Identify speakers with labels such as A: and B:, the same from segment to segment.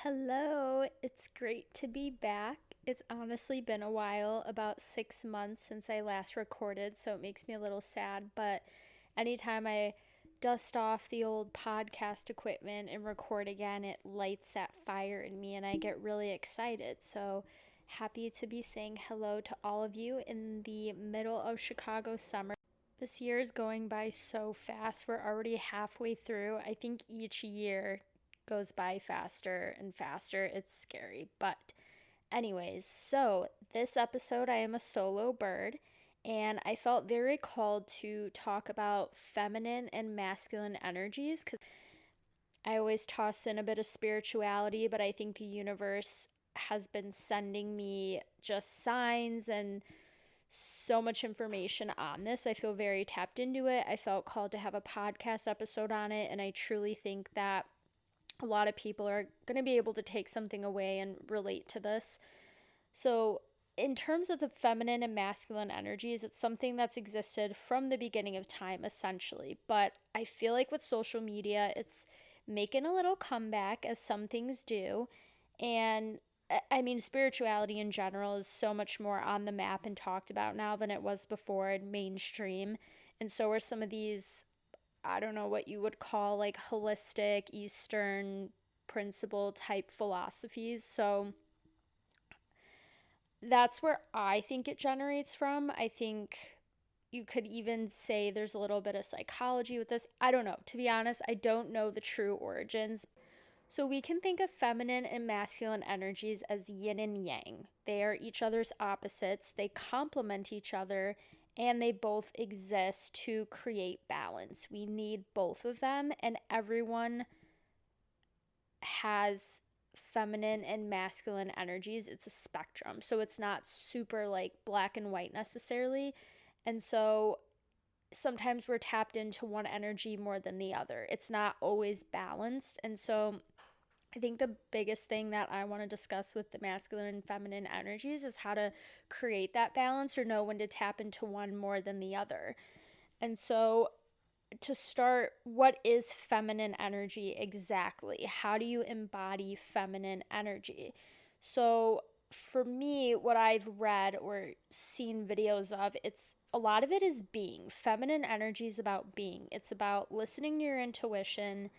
A: Hello. It's great to be back. It's honestly been a while, about 6 months since I last recorded, so it makes me a little sad. But anytime I dust off the old podcast equipment and record again, it lights that fire in me and I get really excited. So happy to be saying hello to all of you in the middle of Chicago summer. This year is going by so fast. We're already halfway through. I think each year goes by faster and faster. It's scary. But, anyways, so this episode, I am a solo bird, and I felt very called to talk about feminine and masculine energies because I always toss in a bit of spirituality, but I think the universe has been sending me just signs and so much information on this. I feel very tapped into it. I felt called to have a podcast episode on it, and I truly think that a lot of people are going to be able to take something away and relate to this. So, in terms of the feminine and masculine energies, it's something that's existed from the beginning of time, essentially. But I feel like with social media, it's making a little comeback, as some things do. And I mean, spirituality in general is so much more on the map and talked about now than it was before in mainstream. And so are some of these, I don't know what you would call like holistic Eastern principle type philosophies. So that's where I think it generates from. I think you could even say there's a little bit of psychology with this. I don't know. To be honest, I don't know the true origins. So we can think of feminine and masculine energies as yin and yang. They are each other's opposites, they complement each other, and they both exist to create balance. We need both of them, and everyone has feminine and masculine energies. It's a spectrum. So it's not super like black and white necessarily. And so sometimes we're tapped into one energy more than the other. It's not always balanced. And so I think the biggest thing that I want to discuss with the masculine and feminine energies is how to create that balance or know when to tap into one more than the other. And so to start, what is feminine energy exactly? How do you embody feminine energy? So, for me, what I've read or seen videos of, it's a lot of it is being. Feminine energy is about being. It's about listening to your intuition,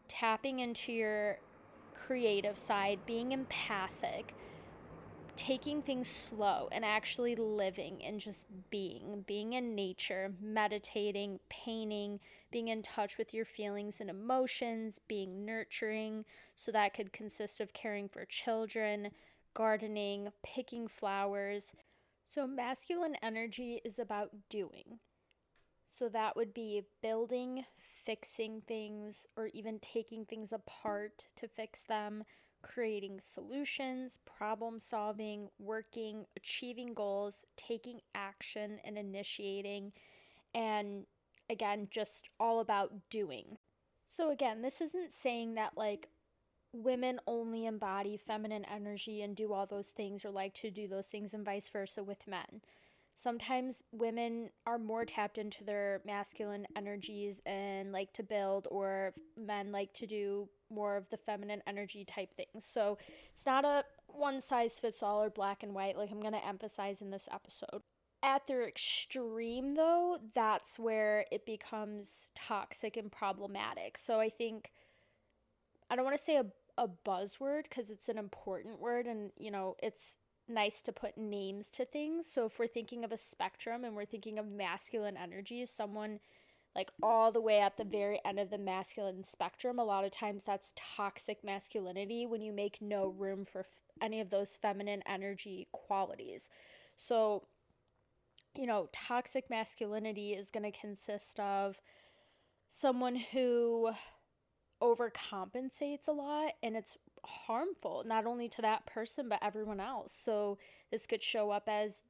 A: tapping into your creative side, being empathic, taking things slow and actually living and just being in nature, meditating, painting, being in touch with your feelings and emotions, being nurturing. So that could consist of caring for children, gardening, picking flowers. So masculine energy is about doing. So that would be building, fixing things, or even taking things apart to fix them, creating solutions, problem solving, working, achieving goals, taking action, and initiating. And again, just all about doing. So, again, this isn't saying that like women only embody feminine energy and do all those things or like to do those things and vice versa with men. Sometimes women are more tapped into their masculine energies and like to build, or men like to do more of the feminine energy type things. So it's not a one size fits all or black and white, like I'm going to emphasize in this episode. At their extreme, though, that's where it becomes toxic and problematic. So I think, I don't want to say a buzzword because it's an important word, and, it's nice to put names to things. So if we're thinking of a spectrum and we're thinking of masculine energy, someone like all the way at the very end of the masculine spectrum, a lot of times that's toxic masculinity when you make no room for any of those feminine energy qualities. So, toxic masculinity is going to consist of someone who overcompensates a lot, and it's harmful not only to that person but everyone else. So this could show up as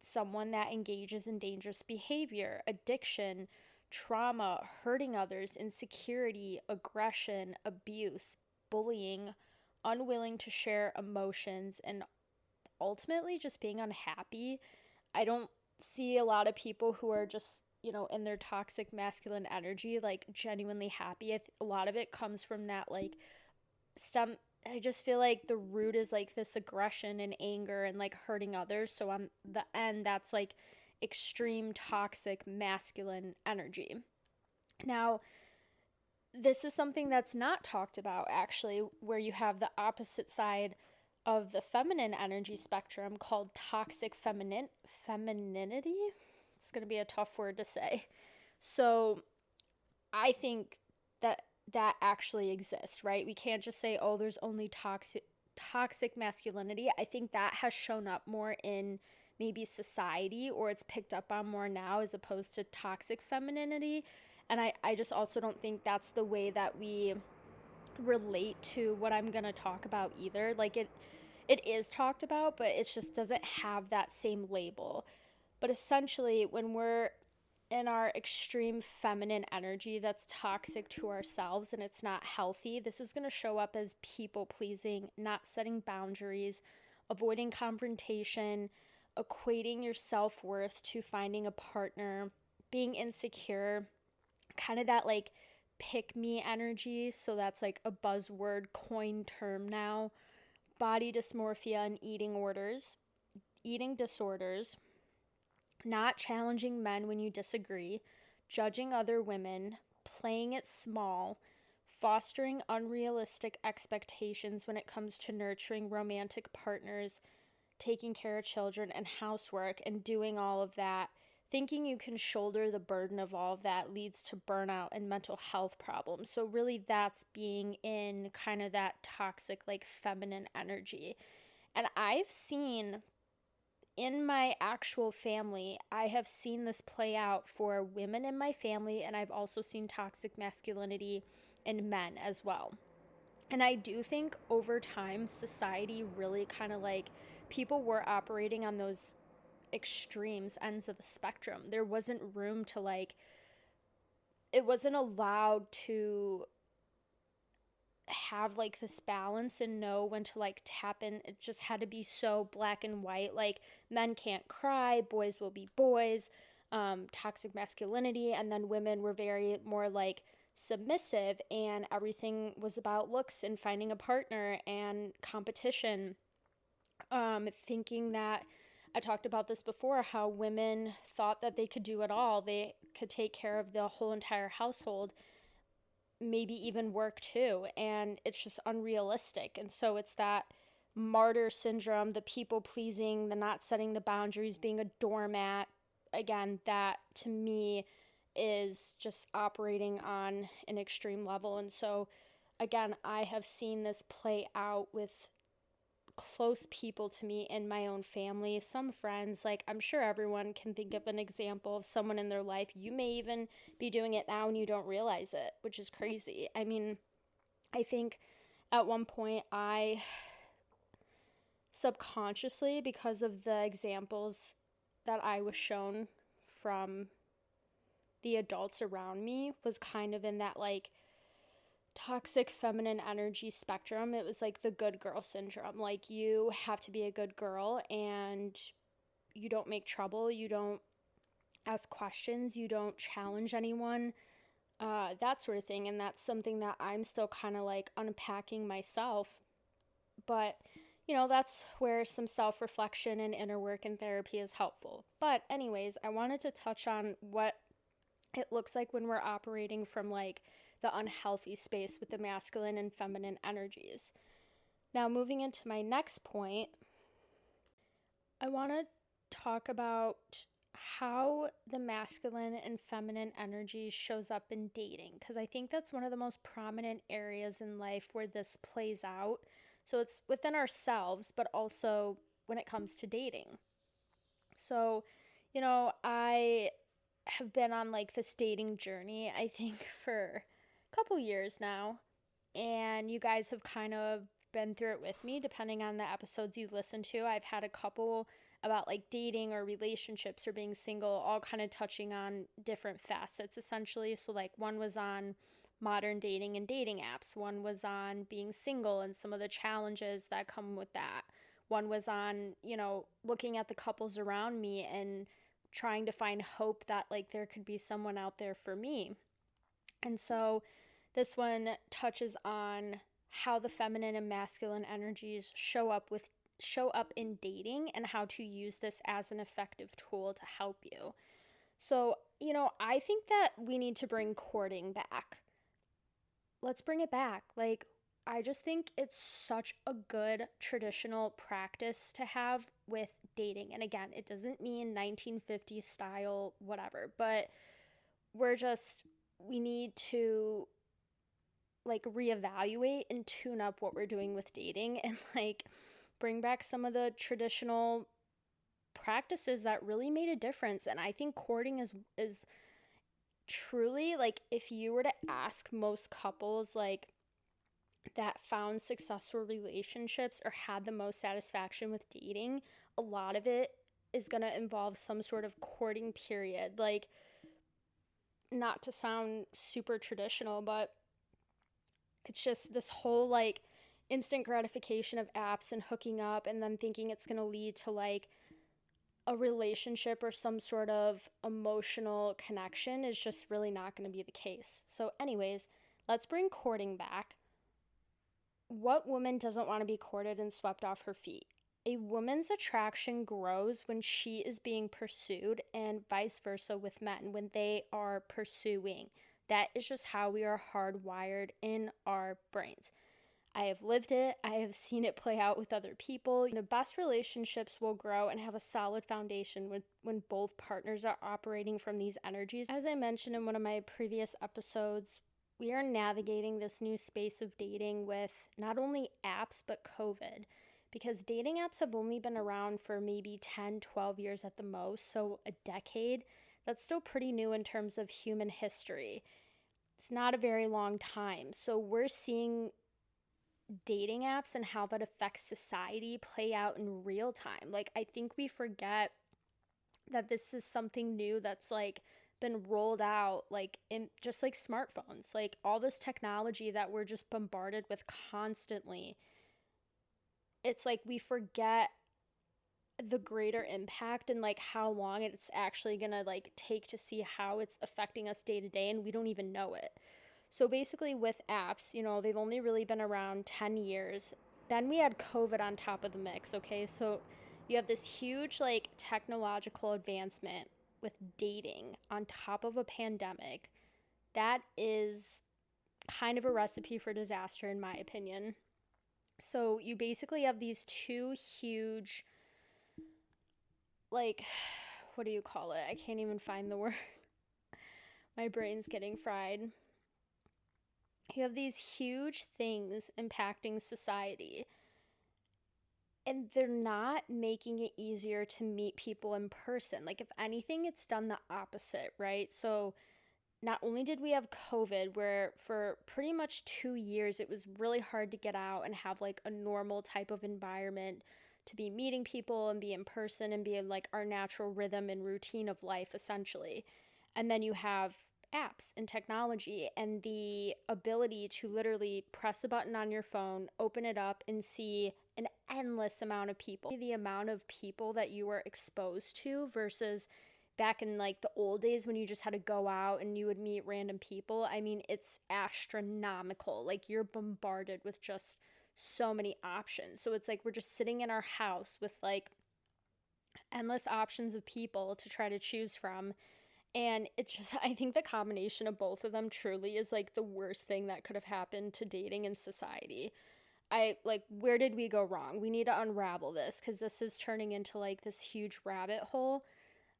A: someone that engages in dangerous behavior, addiction, trauma, hurting others, insecurity, aggression, abuse, bullying, unwilling to share emotions, and ultimately just being unhappy. I don't see a lot of people who are just, in their toxic masculine energy, like genuinely happy. A lot of it comes from that, like, stem. I just feel like the root is like this aggression and anger and like hurting others. So on the end, that's like extreme toxic masculine energy. Now, this is something that's not talked about actually, where you have the opposite side of the feminine energy spectrum called toxic femininity. It's going to be a tough word to say. So I think that actually exists, right? We can't just say, oh, there's only toxic masculinity. I think that has shown up more in maybe society, or it's picked up on more now as opposed to toxic femininity. And I just also don't think that's the way that we relate to what I'm going to talk about either. Like it is talked about, but it just doesn't have that same label. But essentially, when we're in our extreme feminine energy that's toxic to ourselves and it's not healthy, this is going to show up as people pleasing, not setting boundaries, avoiding confrontation, equating your self worth to finding a partner, being insecure, kind of that like pick me energy. So that's like a buzzword coin term now. Body dysmorphia and eating disorders, not challenging men when you disagree, judging other women, playing it small, fostering unrealistic expectations when it comes to nurturing romantic partners, taking care of children and housework, and doing all of that. Thinking you can shoulder the burden of all of that leads to burnout and mental health problems. So, really, that's being in kind of that toxic, like feminine energy. And I've seen in my actual family, I have seen this play out for women in my family, and I've also seen toxic masculinity in men as well. And I do think over time, society really kind of like people were operating on those extremes ends of the spectrum. There wasn't room to like, it wasn't allowed to have like this balance and know when to like tap in. It just had to be so black and white. Like men can't cry, boys will be boys, toxic masculinity. And then women were very more like submissive, and everything was about looks and finding a partner and competition. Thinking that I talked about this before, how women thought that they could do it all. They could take care of the whole entire household, maybe even work too. And it's just unrealistic. And so it's that martyr syndrome, the people pleasing, the not setting the boundaries, being a doormat. Again, that to me is just operating on an extreme level. And so, again, I have seen this play out with close people to me in my own family, some friends. Like, I'm sure everyone can think of an example of someone in their life. You may even be doing it now and you don't realize it, which is crazy. I mean, I think at one point I subconsciously, because of the examples that I was shown from the adults around me, was kind of in that like toxic feminine energy spectrum. It was like the good girl syndrome. Like, you have to be a good girl and you don't make trouble, you don't ask questions, you don't challenge anyone, that sort of thing. And that's something that I'm still kind of like unpacking myself. But that's where some self reflection and inner work and therapy is helpful. But, anyways, I wanted to touch on what it looks like when we're operating from like the unhealthy space with the masculine and feminine energies. Now, moving into my next point, I want to talk about how the masculine and feminine energy shows up in dating, because I think that's one of the most prominent areas in life where this plays out. So it's within ourselves, but also when it comes to dating. So, I have been on like this dating journey, I think, for a couple years now. And you guys have kind of been through it with me, depending on the episodes you listen to. I've had a couple about like dating or relationships or being single, all kind of touching on different facets essentially. So, like, one was on modern dating and dating apps, one was on being single and some of the challenges that come with that. One was on, looking at the couples around me and trying to find hope that like there could be someone out there for me. And so this one touches on how the feminine and masculine energies show up in dating and how to use this as an effective tool to help you. So, I think that we need to bring courting back. Let's bring it back. Like, I just think it's such a good traditional practice to have with dating. And again, it doesn't mean 1950s style, whatever, but we need to like reevaluate and tune up what we're doing with dating and like bring back some of the traditional practices that really made a difference. And I think courting is truly, like, if you were to ask most couples like that found successful relationships or had the most satisfaction with dating, a lot of it is going to involve some sort of courting period. Like, not to sound super traditional, but it's just this whole like instant gratification of apps and hooking up and then thinking it's going to lead to like a relationship or some sort of emotional connection is just really not going to be the case. So, anyways, let's bring courting back. What woman doesn't want to be courted and swept off her feet? A woman's attraction grows when she is being pursued, and vice versa with men when they are pursuing. That is just how we are hardwired in our brains. I have lived it. I have seen it play out with other people. The best relationships will grow and have a solid foundation when both partners are operating from these energies. As I mentioned in one of my previous episodes, we are navigating this new space of dating with not only apps, but COVID. Because dating apps have only been around for maybe 10, 12 years at the most, so a decade. That's still pretty new in terms of human history. It's not a very long time. So we're seeing dating apps and how that affects society play out in real time. Like, I think we forget that this is something new that's like been rolled out, like in just like smartphones, like all this technology that we're just bombarded with constantly. It's like we forget the greater impact and like how long it's actually gonna like take to see how it's affecting us day to day, and we don't even know it. So basically with apps, they've only really been around 10 years. Then we had COVID on top of the mix, okay? So you have this huge like technological advancement with dating on top of a pandemic. That is kind of a recipe for disaster in my opinion. So you basically have these two huge, like, what do you call it? I can't even find the word. My brain's getting fried. You have these huge things impacting society, and they're not making it easier to meet people in person. Like, if anything, it's done the opposite, right? So not only did we have COVID, where for pretty much 2 years it was really hard to get out and have like a normal type of environment to be meeting people and be in person and be in like our natural rhythm and routine of life essentially. And then you have apps and technology and the ability to literally press a button on your phone, open it up, and see an endless amount of people. The amount of people that you were exposed to versus back in like the old days when you just had to go out and you would meet random people. I mean, it's astronomical. Like, you're bombarded with just so many options. So it's like we're just sitting in our house with like endless options of people to try to choose from. And it's just, I think the combination of both of them truly is like the worst thing that could have happened to dating in society. I like, where did we go wrong? We need to unravel this because this is turning into like this huge rabbit hole.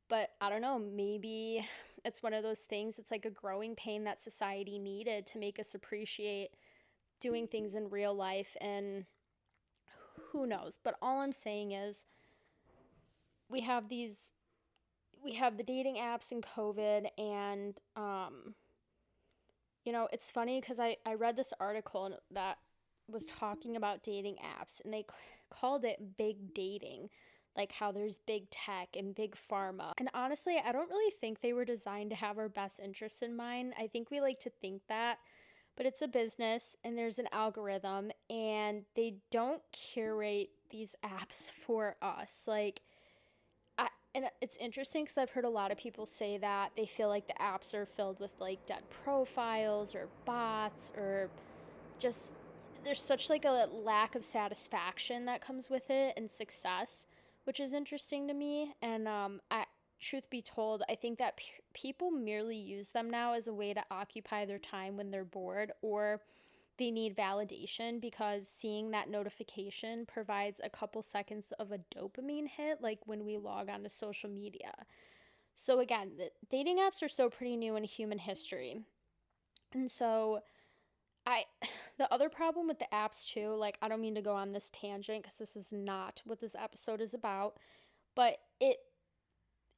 A: But I don't know, maybe it's one of those things, it's like a growing pain that society needed to make us appreciate doing things in real life. And who knows? But all I'm saying is, we have these we have the dating apps and COVID, and it's funny because I read this article that was talking about dating apps, and they called it big dating, like how there's big tech and big pharma. And honestly, I don't really think they were designed to have our best interests in mind. I think we like to think that, but it's a business and there's an algorithm, and they don't curate these apps for us. Like, and it's interesting because I've heard a lot of people say that they feel like the apps are filled with like dead profiles or bots, or just there's such like a lack of satisfaction that comes with it and success, which is interesting to me. And truth be told, I think that people merely use them now as a way to occupy their time when they're bored, or they need validation, because seeing that notification provides a couple seconds of a dopamine hit, like when we log on to social media. So, again, the dating apps are still pretty new in human history. And so, I, the other problem with the apps too, like, I don't mean to go on this tangent because this is not what this episode is about, but it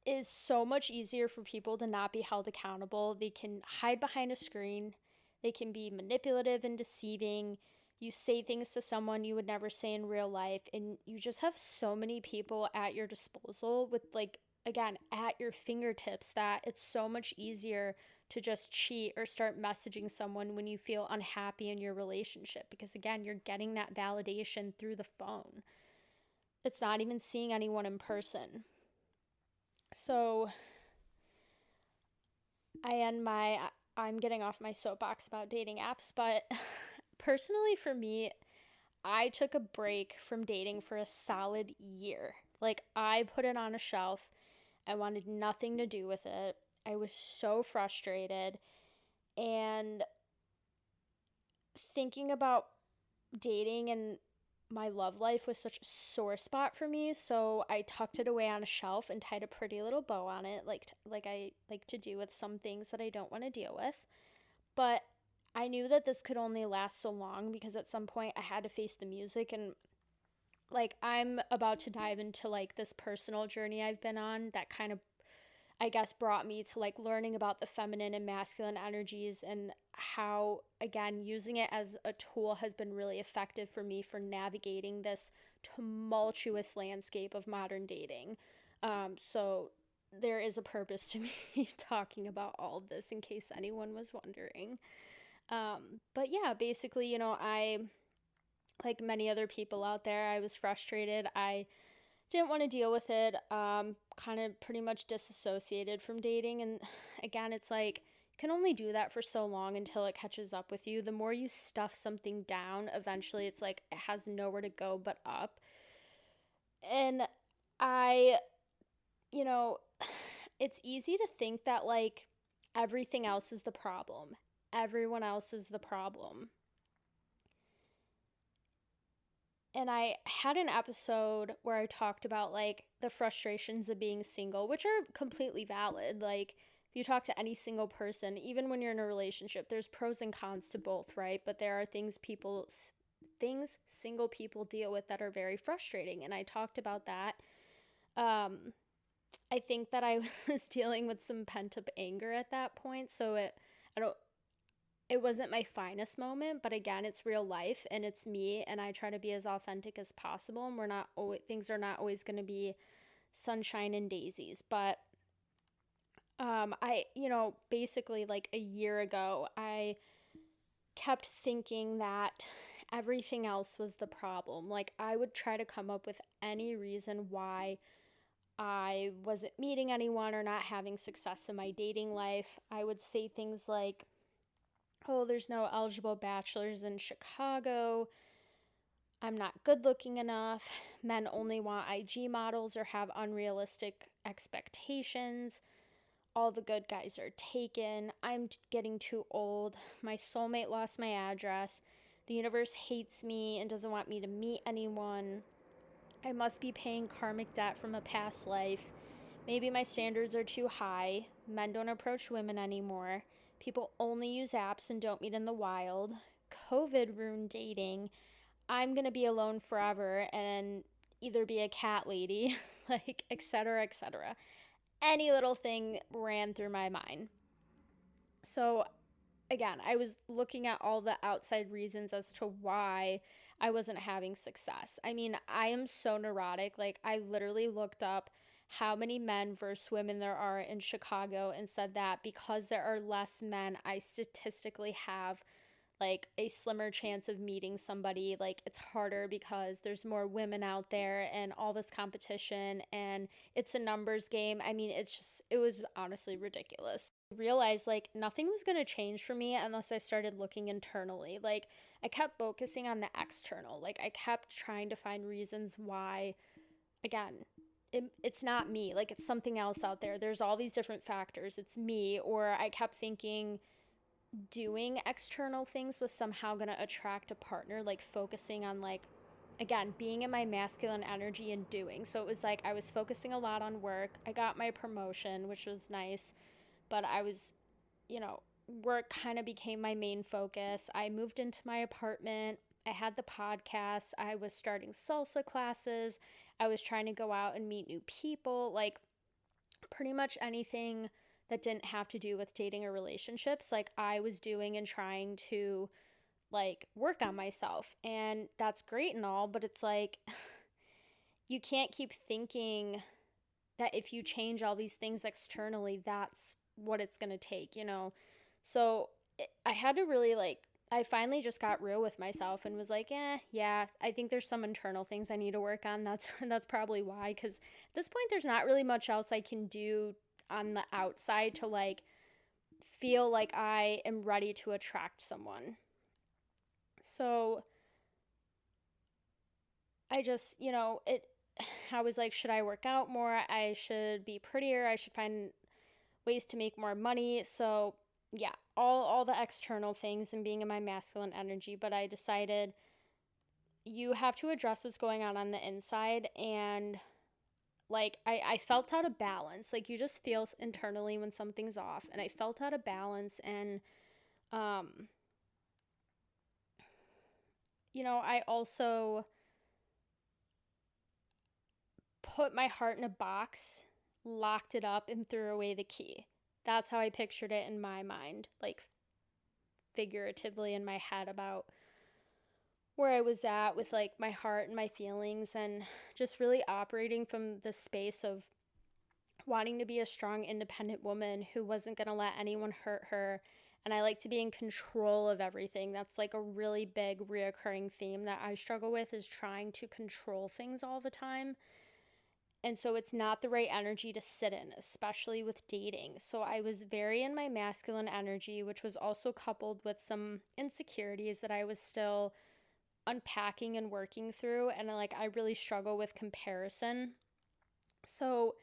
A: is so much easier for people to not be held accountable. They can hide behind a screen, they can be manipulative and deceiving. You say things to someone you would never say in real life, and you just have so many people at your disposal with, like, again, at your fingertips, that it's so much easier to just cheat or start messaging someone when you feel unhappy in your relationship, because again, you're getting that validation through the phone. It's not even seeing anyone in person. So I'm getting off my soapbox about dating apps, but personally for me, I took a break from dating for a solid year. Like, I put it on a shelf. I wanted nothing to do with it. I was so frustrated, and thinking about dating and my love life was such a sore spot for me, so I tucked it away on a shelf and tied a pretty little bow on it, like I like to do with some things that I don't want to deal with. But I knew that this could only last so long, because at some point I had to face the music. And like, I'm about to dive into like this personal journey I've been on that kind of, I guess, brought me to like learning about the feminine and masculine energies, and how, again, using it as a tool has been really effective for me for navigating this tumultuous landscape of modern dating. So there is a purpose to me talking about all of this, in case anyone was wondering. But yeah, basically, I, like many other people out there, I was frustrated. I didn't want to deal with it. Kind of pretty much disassociated from dating. And again, it's like, you can only do that for so long until it catches up with you. The more you stuff something down, eventually it's like it has nowhere to go but up. And I, you know, it's easy to think that like everything else is the problem. Everyone else is the problem. And I had an episode where I talked about like the frustrations of being single, which are completely valid. Like, if you talk to any single person, even when you're in a relationship, there's pros and cons to both, right? But there are things single people deal with that are very frustrating. And I talked about that. I think that I was dealing with some pent up anger at that point. So I don't, it wasn't my finest moment, but again, it's real life and it's me, and I try to be as authentic as possible, and we're not always, things are not always going to be sunshine and daisies. But I, basically like a year ago, I kept thinking that everything else was the problem. Like, I would try to come up with any reason why I wasn't meeting anyone or not having success in my dating life. I would say things like, oh, there's no eligible bachelors in Chicago. I'm not good looking enough. Men only want IG models or have unrealistic expectations. All the good guys are taken. I'm getting too old. My soulmate lost my address. The universe hates me and doesn't want me to meet anyone. I must be paying karmic debt from a past life. Maybe my standards are too high. Men don't approach women anymore. People only use apps and don't meet in the wild. COVID ruined dating. I'm going to be alone forever and either be a cat lady, like, etc., etc. Any little thing ran through my mind. So, again, I was looking at all the outside reasons as to why I wasn't having success. I mean, I am so neurotic. Like, I literally looked up how many men versus women there are in Chicago and said that because there are less men, I statistically have like a slimmer chance of meeting somebody. Like, it's harder because there's more women out there and all this competition, and it's a numbers game. I mean, it was honestly ridiculous. I realized like nothing was going to change for me unless I started looking internally. Like, I kept focusing on the external. Like, I kept trying to find reasons why, again, it's not me. Like, it's something else out there. There's all these different factors. It's me. Or I kept thinking doing external things was somehow going to attract a partner, like focusing on, like, again, being in my masculine energy and doing. So it was like I was focusing a lot on work. I got my promotion, which was nice, but I was, work kind of became my main focus. I moved into my apartment. I had the podcast. I was starting salsa classes. I was trying to go out and meet new people. Like, pretty much anything that didn't have to do with dating or relationships, like, I was doing and trying to, like, work on myself. And that's great and all, but it's like you can't keep thinking that if you change all these things externally, that's what it's going to take. So I had to really, like, I finally just got real with myself and was like, yeah, I think there's some internal things I need to work on. That's probably why, because at this point, there's not really much else I can do on the outside to, like, feel like I am ready to attract someone. So I just, I was like, should I work out more? I should be prettier. I should find ways to make more money. So yeah, all the external things and being in my masculine energy. But I decided you have to address what's going on the inside. And like, I felt out of balance. Like, you just feel internally when something's off. And I felt out of balance. And, um, I also put my heart in a box, locked it up, and threw away the key. That's how I pictured it in my mind, like, figuratively in my head, about where I was at with, like, my heart and my feelings, and just really operating from the space of wanting to be a strong, independent woman who wasn't going to let anyone hurt her. And I like to be in control of everything. That's like a really big reoccurring theme that I struggle with, is trying to control things all the time. And so it's not the right energy to sit in, especially with dating. So I was very in my masculine energy, which was also coupled with some insecurities that I was still unpacking and working through. And like, I really struggle with comparison. So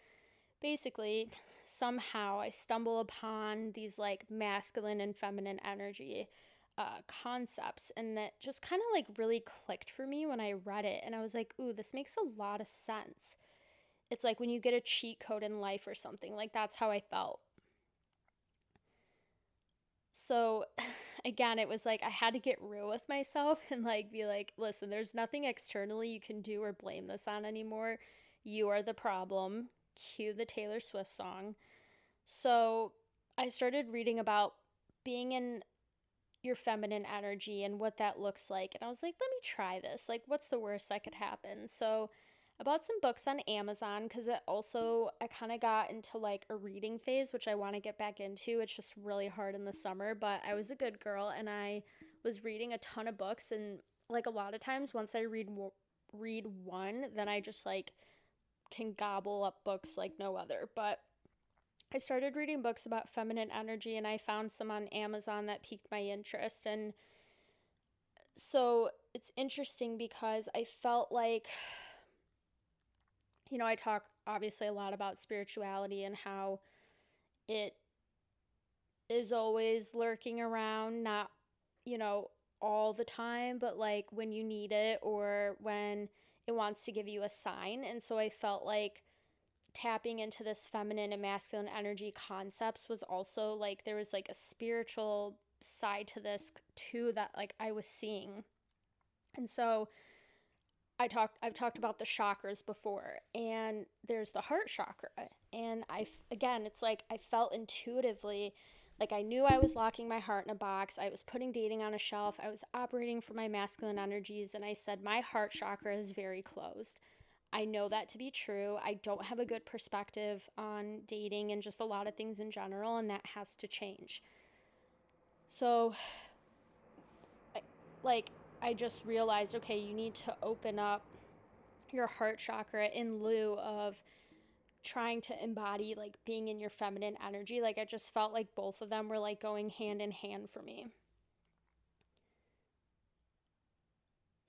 A: basically, somehow I stumble upon these like masculine and feminine energy concepts, and that just kind of like really clicked for me when I read it. And I was like, ooh, this makes a lot of sense. It's like when you get a cheat code in life or something. Like, that's how I felt. So again, it was like I had to get real with myself and like be like, listen, there's nothing externally you can do or blame this on anymore. You are the problem. Cue the Taylor Swift song. So I started reading about being in your feminine energy and what that looks like. And I was like, let me try this. Like, what's the worst that could happen? So I bought some books on Amazon because I kind of got into like a reading phase, which I want to get back into. It's just really hard in the summer, but I was a good girl and I was reading a ton of books. And like, a lot of times once I read one, then I just like can gobble up books like no other. But I started reading books about feminine energy, and I found some on Amazon that piqued my interest. And so it's interesting because I felt like, I talk obviously a lot about spirituality and how it is always lurking around, not, you know, all the time, but like when you need it or when it wants to give you a sign. And so I felt like tapping into this feminine and masculine energy concepts was also like there was like a spiritual side to this too that like I was seeing. And so I've talked about the chakras before, and there's the heart chakra. And again, it's like I felt intuitively like I knew I was locking my heart in a box. I was putting dating on a shelf. I was operating from my masculine energies, and I said my heart chakra is very closed. I know that to be true. I don't have a good perspective on dating and just a lot of things in general, and that has to change. So, I- like, I just realized okay, you need to open up your heart chakra in lieu of trying to embody like being in your feminine energy. Like, I just felt like both of them were like going hand in hand for me.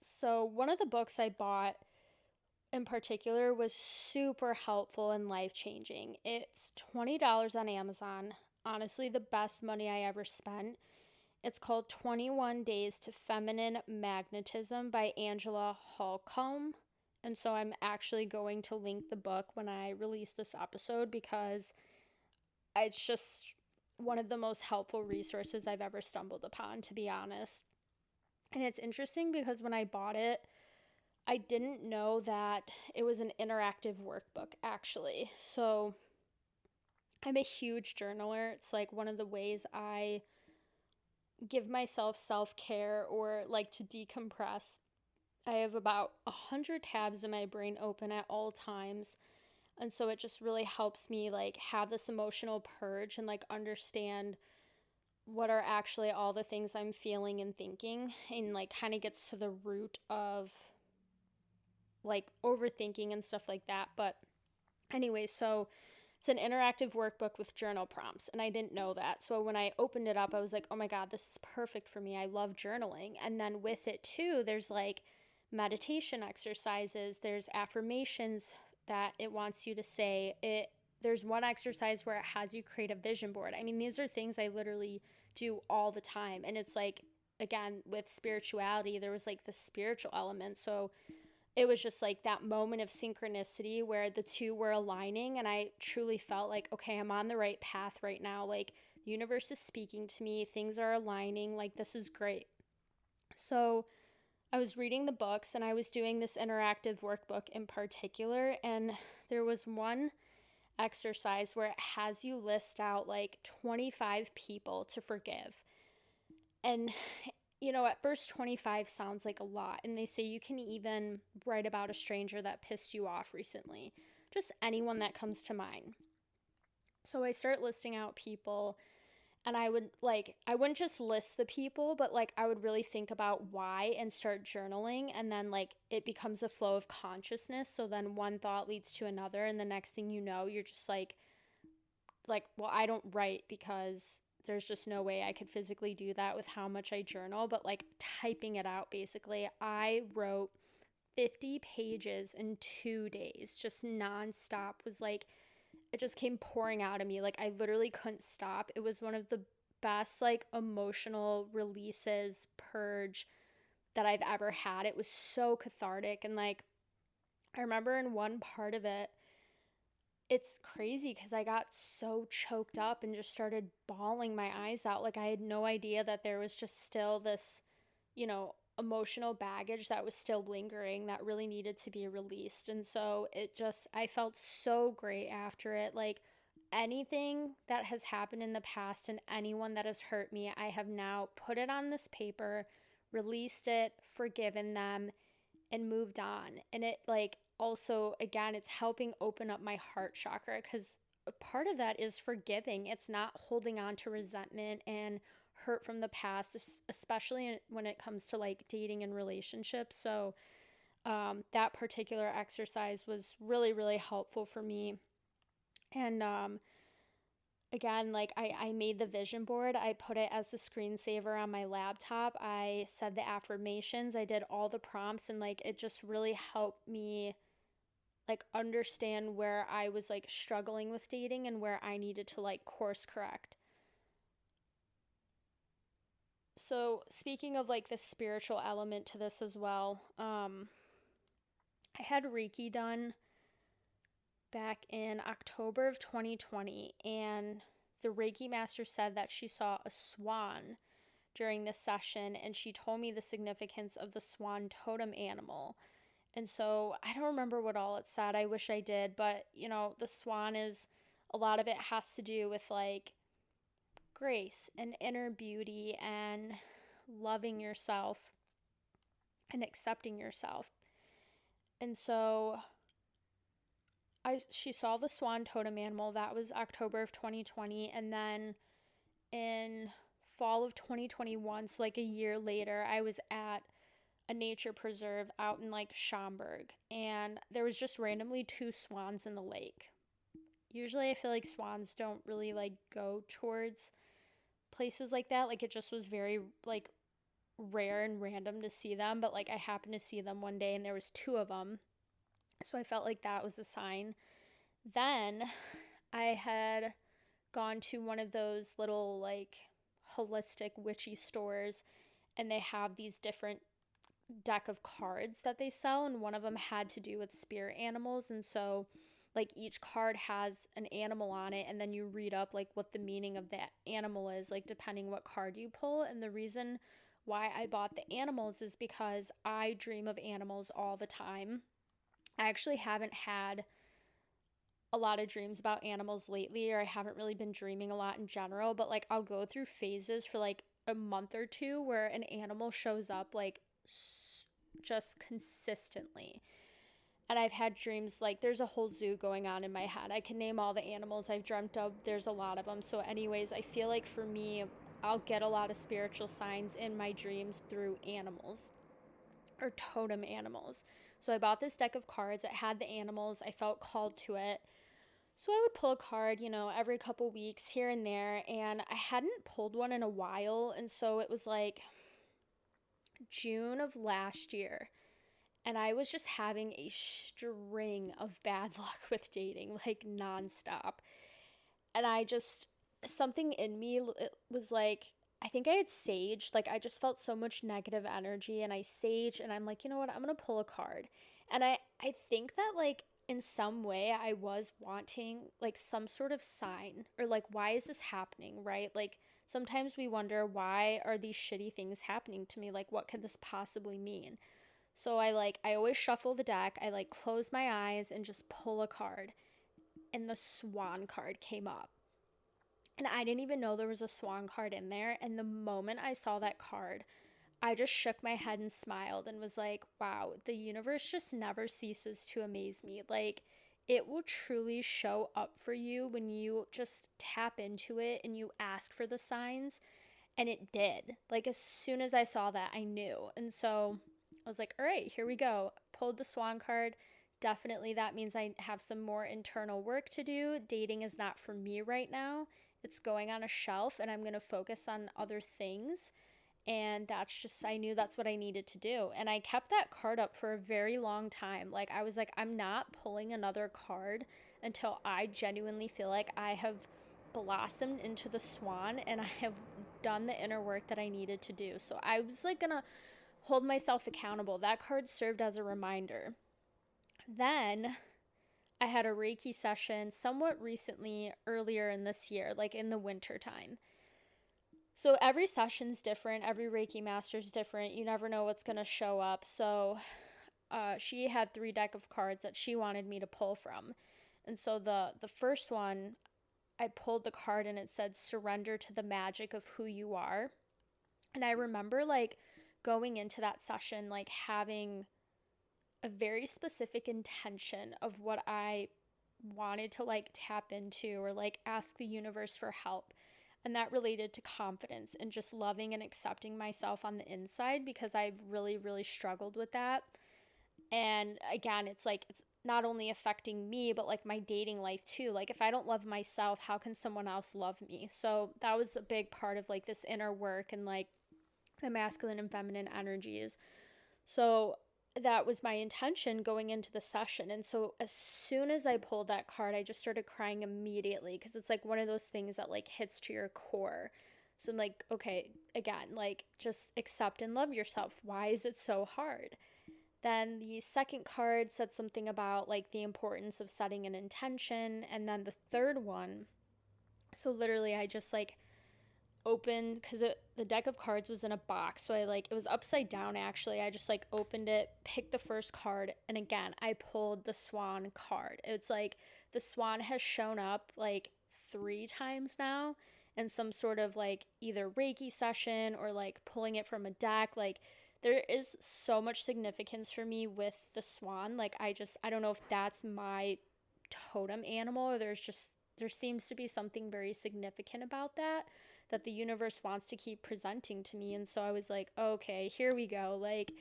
A: So, one of the books I bought in particular was super helpful and life changing. It's $20 on Amazon. Honestly, the best money I ever spent. It's called 21 Days to Feminine Magnetism by Angela Holcomb. And so I'm actually going to link the book when I release this episode because it's just one of the most helpful resources I've ever stumbled upon, to be honest. And it's interesting because when I bought it, I didn't know that it was an interactive workbook, actually. So I'm a huge journaler. It's like one of the ways I give myself self care or like to decompress. I have about 100 tabs in my brain open at all times. And so it just really helps me like have this emotional purge and like understand what are actually all the things I'm feeling and thinking, and like kind of gets to the root of like overthinking and stuff like that. But anyway, so it's an interactive workbook with journal prompts, and I didn't know that. So when I opened it up, I was like, oh my God, this is perfect for me. I love journaling. And then with it too, there's like meditation exercises, there's affirmations that it wants you to say. There's one exercise where it has you create a vision board. I mean, these are things I literally do all the time. And it's like, again, with spirituality, there was like the spiritual element. So it was just like that moment of synchronicity where the two were aligning, and I truly felt like okay, I'm on the right path right now. Like the universe is speaking to me, things are aligning, like this is great. So I was reading the books and I was doing this interactive workbook in particular, and there was one exercise where it has you list out like 25 people to forgive. And at first 25 sounds like a lot. And they say you can even write about a stranger that pissed you off recently, just anyone that comes to mind. So I start listing out people, and I wouldn't just list the people, but like I would really think about why and start journaling. And then like it becomes a flow of consciousness. So then one thought leads to another. And the next thing you know, you're just well, I don't write because there's just no way I could physically do that with how much I journal, but like typing it out basically. I wrote 50 pages in 2 days, just nonstop. Was like, it just came pouring out of me. Like, I literally couldn't stop. It was one of the best, like, emotional releases, purge that I've ever had. It was so cathartic. And like, I remember in one part of it, it's crazy because I got so choked up and just started bawling my eyes out. Like, I had no idea that there was just still this, emotional baggage that was still lingering that really needed to be released. And so I felt so great after it. Like, anything that has happened in the past and anyone that has hurt me, I have now put it on this paper, released it, forgiven them, and moved on. And it like also again, it's helping open up my heart chakra because part of that is forgiving. It's not holding on to resentment and hurt from the past, especially when it comes to like dating and relationships. So that particular exercise was really, really helpful for me. And again, like I made the vision board, I put it as the screensaver on my laptop, I said the affirmations, I did all the prompts, and like it just really helped me like understand where I was like struggling with dating and where I needed to like course correct. So, speaking of like the spiritual element to this as well, I had Reiki done back in October of 2020, and the Reiki master said that she saw a swan during this session, and she told me the significance of the swan totem animal. And so I don't remember what all it said. I wish I did, but the swan is, a lot of it has to do with like grace and inner beauty and loving yourself and accepting yourself. And so she saw the swan totem animal. That was October of 2020, and then in fall of 2021, so like a year later, I was at a nature preserve out in like Schaumburg, and there was just randomly two swans in the lake. Usually I feel like swans don't really like go towards places like that. Like it just was very like rare and random to see them, but like I happened to see them one day and there was two of them. So I felt like that was a sign. Then I had gone to one of those little like holistic witchy stores, and they have these different deck of cards that they sell, and one of them had to do with spirit animals. And so like each card has an animal on it, and then you read up like what the meaning of that animal is, like depending what card you pull. And the reason why I bought the animals is because I dream of animals all the time. I actually haven't had a lot of dreams about animals lately, or I haven't really been dreaming a lot in general, but like I'll go through phases for like a month or two where an animal shows up like just consistently. And I've had dreams like there's a whole zoo going on in my head. I can name all the animals I've dreamt of. There's a lot of them. So, anyways, I feel like for me, I'll get a lot of spiritual signs in my dreams through animals or totem animals. So, I bought this deck of cards. It had the animals. I felt called to it. So, I would pull a card, every couple weeks here and there. And I hadn't pulled one in a while. And so, it was like June of last year, and I was just having a string of bad luck with dating, like nonstop. And something in me it was like, I think I had sage. Like, I just felt so much negative energy, and I sage, and I'm like, you know what? I'm going to pull a card. And I think that, like, in some way, I was wanting, like, some sort of sign, or, like, why is this happening, right? Like, sometimes we wonder, why are these shitty things happening to me? Like, what could this possibly mean? So I always shuffle the deck. I like close my eyes and just pull a card. And the swan card came up. And I didn't even know there was a swan card in there. And the moment I saw that card, I just shook my head and smiled and was like, wow, the universe just never ceases to amaze me. Like, it will truly show up for you when you just tap into it and you ask for the signs. And it did. Like, as soon as I saw that, I knew. And so I was like, all right, here we go. Pulled the swan card. Definitely that means I have some more internal work to do. Dating is not for me right now. It's going on a shelf, and I'm going to focus on other things. And that's just, I knew that's what I needed to do. And I kept that card up for a very long time. Like, I was like, I'm not pulling another card until I genuinely feel like I have blossomed into the swan and I have done the inner work that I needed to do. So I was like gonna hold myself accountable. That card served as a reminder. Then I had a Reiki session somewhat recently, earlier in this year, like in the winter time. So every session's different, every Reiki master's different. You never know what's gonna show up. So she had 3 decks of cards that she wanted me to pull from. And so the first one, I pulled the card and it said surrender to the magic of who you are. And I remember like going into that session like having a very specific intention of what I wanted to like tap into or like ask the universe for help. And that related to confidence and just loving and accepting myself on the inside, because I've really, really struggled with that. And again, it's like it's not only affecting me, but like my dating life too. Like if I don't love myself, how can someone else love me? So that was a big part of like this inner work and like the masculine and feminine energies. So that was my intention going into the session. And so as soon as I pulled that card, I just started crying immediately because it's like one of those things that like hits to your core. So I'm like, okay, again, like just accept and love yourself. Why is it so hard? Then the second card said something about like the importance of setting an intention. And then the third one, so literally I just like opened because the deck of cards was in a box. So I like, it was upside down actually. I just like opened it, picked the first card. And again, I pulled the swan card. It's like the swan has shown up like 3 times now in some sort of like either Reiki session or like pulling it from a deck. Like there is so much significance for me with the swan. Like I don't know if that's my totem animal or there seems to be something very significant about that the universe wants to keep presenting to me. And so I was like, okay, here we go. Like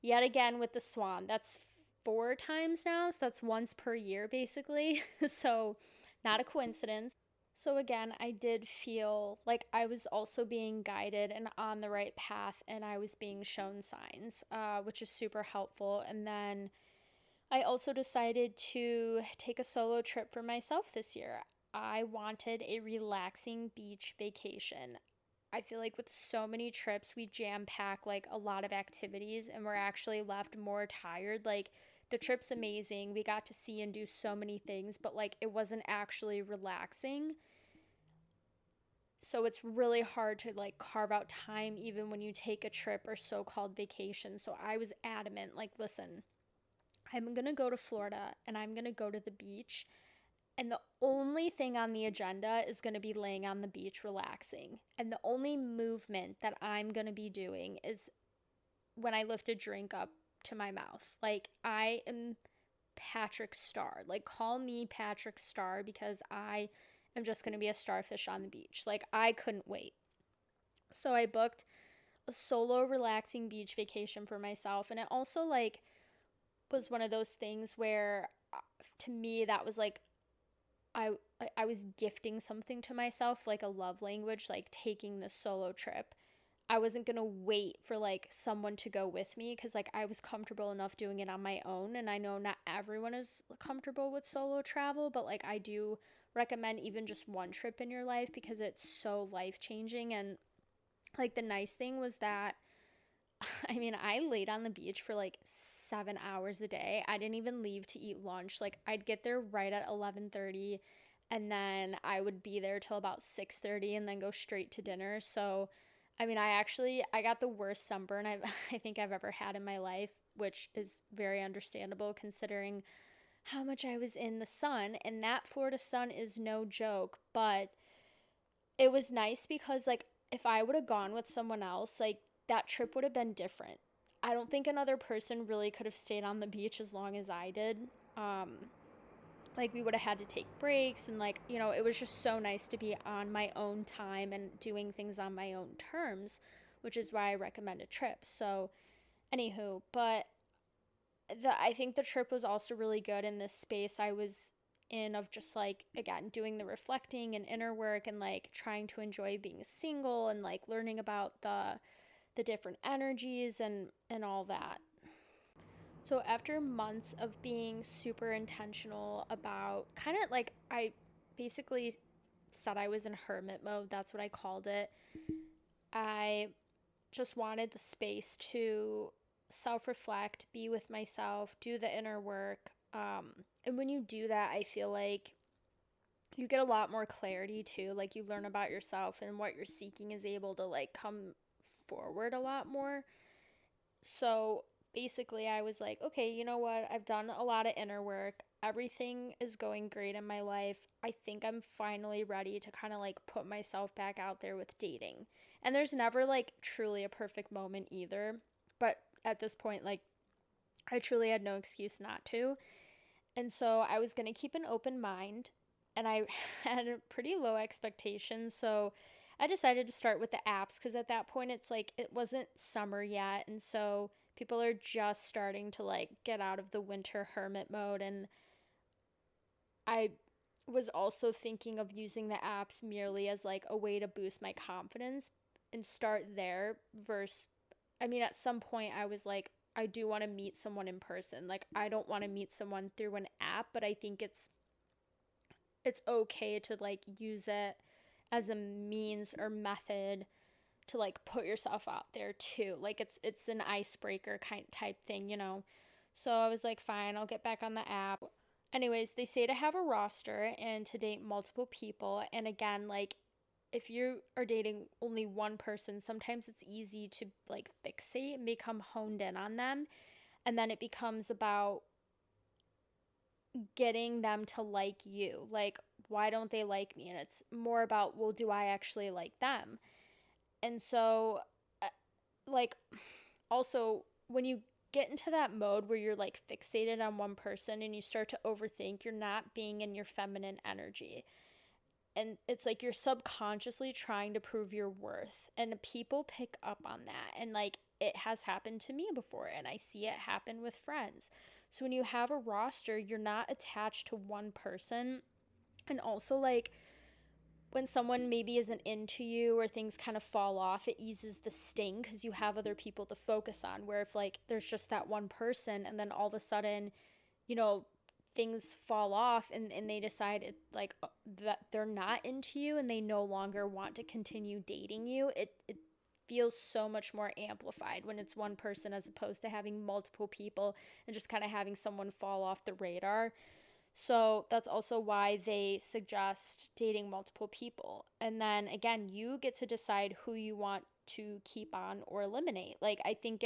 A: yet again with the swan. That's 4 times now, so that's once per year basically. So not a coincidence. So again, I did feel like I was also being guided and on the right path, and I was being shown signs, which is super helpful. And then I also decided to take a solo trip for myself this year. I wanted a relaxing beach vacation. I feel like with so many trips, we jam pack like a lot of activities and we're actually left more tired. Like the trip's amazing. We got to see and do so many things, but like it wasn't actually relaxing. So it's really hard to like carve out time even when you take a trip or so-called vacation. So I was adamant like listen, I'm going to go to Florida and I'm going to go to the beach. And the only thing on the agenda is going to be laying on the beach relaxing. And the only movement that I'm going to be doing is when I lift a drink up to my mouth. Like I am Patrick Star. Like call me Patrick Star because I am just going to be a starfish on the beach. Like I couldn't wait. So I booked a solo relaxing beach vacation for myself, and it also like was one of those things where to me that was like I I was gifting something to myself, like a love language, like taking this solo trip. I wasn't going to wait for like someone to go with me because like I was comfortable enough doing it on my own, and I know not everyone is comfortable with solo travel, but like I do recommend even just one trip in your life because it's so life-changing. And like the nice thing was that I mean, I laid on the beach for like 7 hours a day. I didn't even leave to eat lunch. Like I'd get there right at 11:30, and then I would be there till about 6:30 and then go straight to dinner. So, I mean, I got the worst sunburn I think I've ever had in my life, which is very understandable considering how much I was in the sun, and that Florida sun is no joke, but it was nice because like if I would have gone with someone else, like that trip would have been different. I don't think another person really could have stayed on the beach as long as I did. Um like we would have had to take breaks, and like, it was just so nice to be on my own time and doing things on my own terms, which is why I recommend a trip. So, anywho, but I think the trip was also really good in this space I was in of just like again doing the reflecting and inner work and like trying to enjoy being single and like learning about the different energies and all that. So after months of being super intentional about kind of like I basically said I was in hermit mode, that's what I called it. I just wanted the space to self reflect, be with myself, do the inner work. And when you do that, I feel like you get a lot more clarity too. Like you learn about yourself and what you're seeking is able to like come forward a lot more. So basically, I was like, okay, you know what? I've done a lot of inner work. Everything is going great in my life. I think I'm finally ready to kind of like put myself back out there with dating. And there's never like truly a perfect moment either. But at this point, like, I truly had no excuse not to. And so I was going to keep an open mind, and I had a pretty low expectations. So I decided to start with the apps because at that point it's like it wasn't summer yet. And so People are just starting to like get out of the winter hermit mode. And I was also thinking of using the apps merely as like a way to boost my confidence and start there versus, I mean, at some point I was like, I do want to meet someone in person. Like, I don't want to meet someone through an app, but I think it's okay to like use it as a means or method to like put yourself out there too. Like, it's an icebreaker kind type thing, you know. So I was like, fine, I'll get back on the app. Anyways, they say to have a roster and to date multiple people. And again, like, if you are dating only one person, sometimes it's easy to like fixate and become honed in on them. And then it becomes about getting them to like you. Like, why don't they like me? And it's more about, well, do I actually like them? And so, uh, like, also, when you get into that mode where you're like fixated on one person and you start to overthink, you're not being in your feminine energy. And it's like you're subconsciously trying to prove your worth. And people pick up on that. And like, it has happened to me before, and I see it happen with friends. So when you have a roster, you're not attached to one person. And also, like, when someone maybe isn't into you or things kind of fall off, it eases the sting because you have other people to focus on. Where if like there's just that one person and then all of a sudden, you know, things fall off and they decide like that they're not into you and they no longer want to continue dating you, it feels so much more amplified when it's one person as opposed to having multiple people and just kind of having someone fall off the radar. So that's also why they suggest dating multiple people. And then again, you get to decide who you want to keep on or eliminate. Like, I think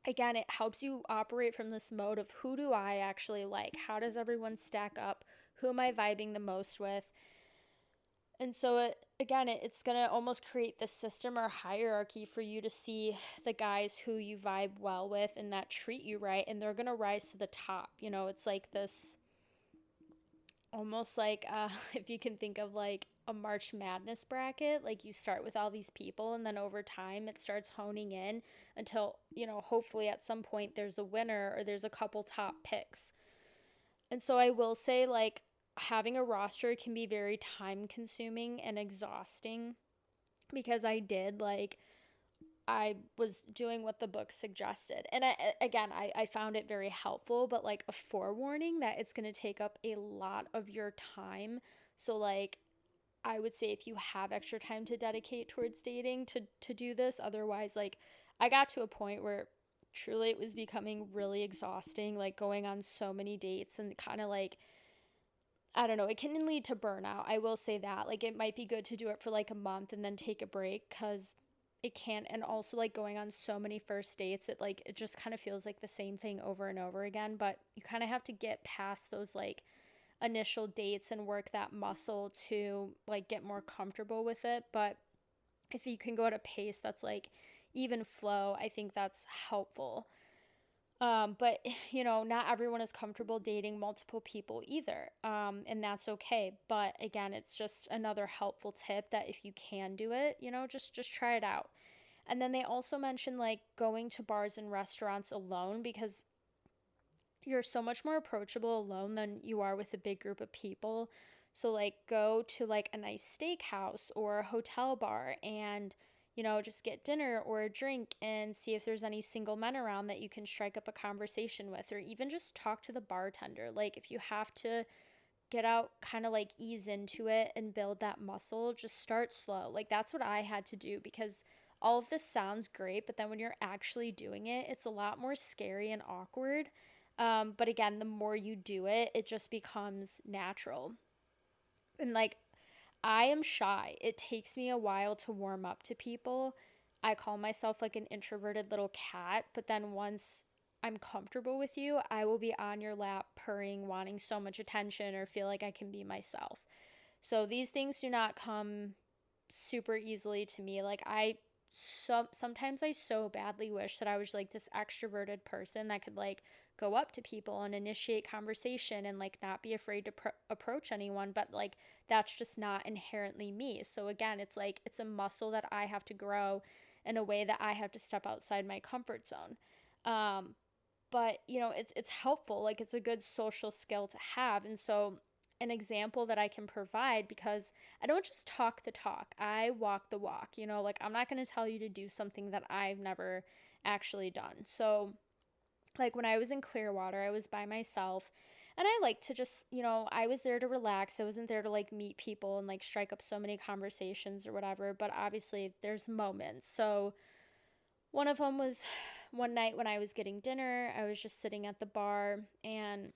A: again, it helps you operate from this mode of who do I actually like? How does everyone stack up? Who am I vibing the most with? And so it's going to almost create this system or hierarchy for you to see the guys who you vibe well with and that treat you right, and they're going to rise to the top. You know, it's like this almost like if you can think of like a March Madness bracket, like you start with all these people and then over time it starts honing in until, you know, hopefully at some point there's a winner or there's a couple top picks. And so I will say, like, having a roster can be very time consuming and exhausting because I was doing what the book suggested. And I found it very helpful, but like a forewarning that it's going to take up a lot of your time. So, like, I would say if you have extra time to dedicate towards dating to do this, otherwise, like, I got to a point where truly it was becoming really exhausting, like going on so many dates and kind of like, I don't know, it can lead to burnout. I will say that. Like, it might be good to do it for like a month and then take a break because it can. And also, like, going on so many first dates, it just kind of feels like the same thing over and over again. But you kind of have to get past those like initial dates and work that muscle to like get more comfortable with it. But if you can go at a pace that's like even flow, I think that's helpful. But you know, not everyone is comfortable dating multiple people either. And that's okay. But again, it's just another helpful tip that if you can do it, you know, just try it out. And then they also mention like going to bars and restaurants alone because you're so much more approachable alone than you are with a big group of people. So like go to like a nice steakhouse or a hotel bar and, you know, just get dinner or a drink and see if there's any single men around that you can strike up a conversation with, or even just talk to the bartender. Like, if you have to get out, kind of like ease into it and build that muscle, just start slow. Like, that's what I had to do because all of this sounds great, but then when you're actually doing it, it's a lot more scary and awkward. But again, the more you do it, it just becomes natural. And like, I am shy. It takes me a while to warm up to people. I call myself like an introverted little cat, but then once I'm comfortable with you, I will be on your lap purring, wanting so much attention or feel like I can be myself. So these things do not come super easily to me. Like, sometimes I so badly wish that I was like this extroverted person that could like go up to people and initiate conversation and like not be afraid to approach anyone, but like that's just not inherently me. So again, it's like it's a muscle that I have to grow in a way that I have to step outside my comfort zone. Um, but it's helpful, like it's a good social skill to have. And so an example that I can provide, because I don't just talk the talk, I walk the walk. Like I'm not going to tell you to do something that I've never actually done. So like when I was in Clearwater, I was by myself, and I like to just, I was there to relax. I wasn't there to like meet people and like strike up so many conversations or whatever, but obviously there's moments. So one of them was one night when I was getting dinner. I was just sitting at the bar, and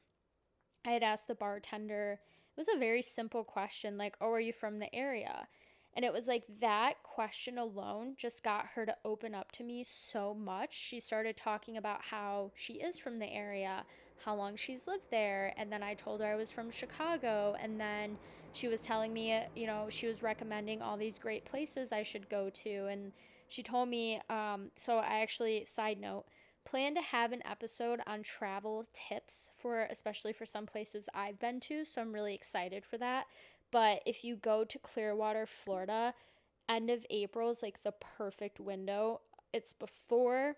A: I had asked the bartender, it was a very simple question, like, oh, are you from the area? And it was like that question alone just got her to open up to me so much. She started talking about how she is from the area, how long she's lived there. And then I told her I was from Chicago. And then she was telling me, she was recommending all these great places I should go to. And she told me, so I actually, side note, plan to have an episode on travel tips for, especially for some places I've been to, so I'm really excited for that. But if you go to Clearwater, Florida, end of April is like the perfect window. It's before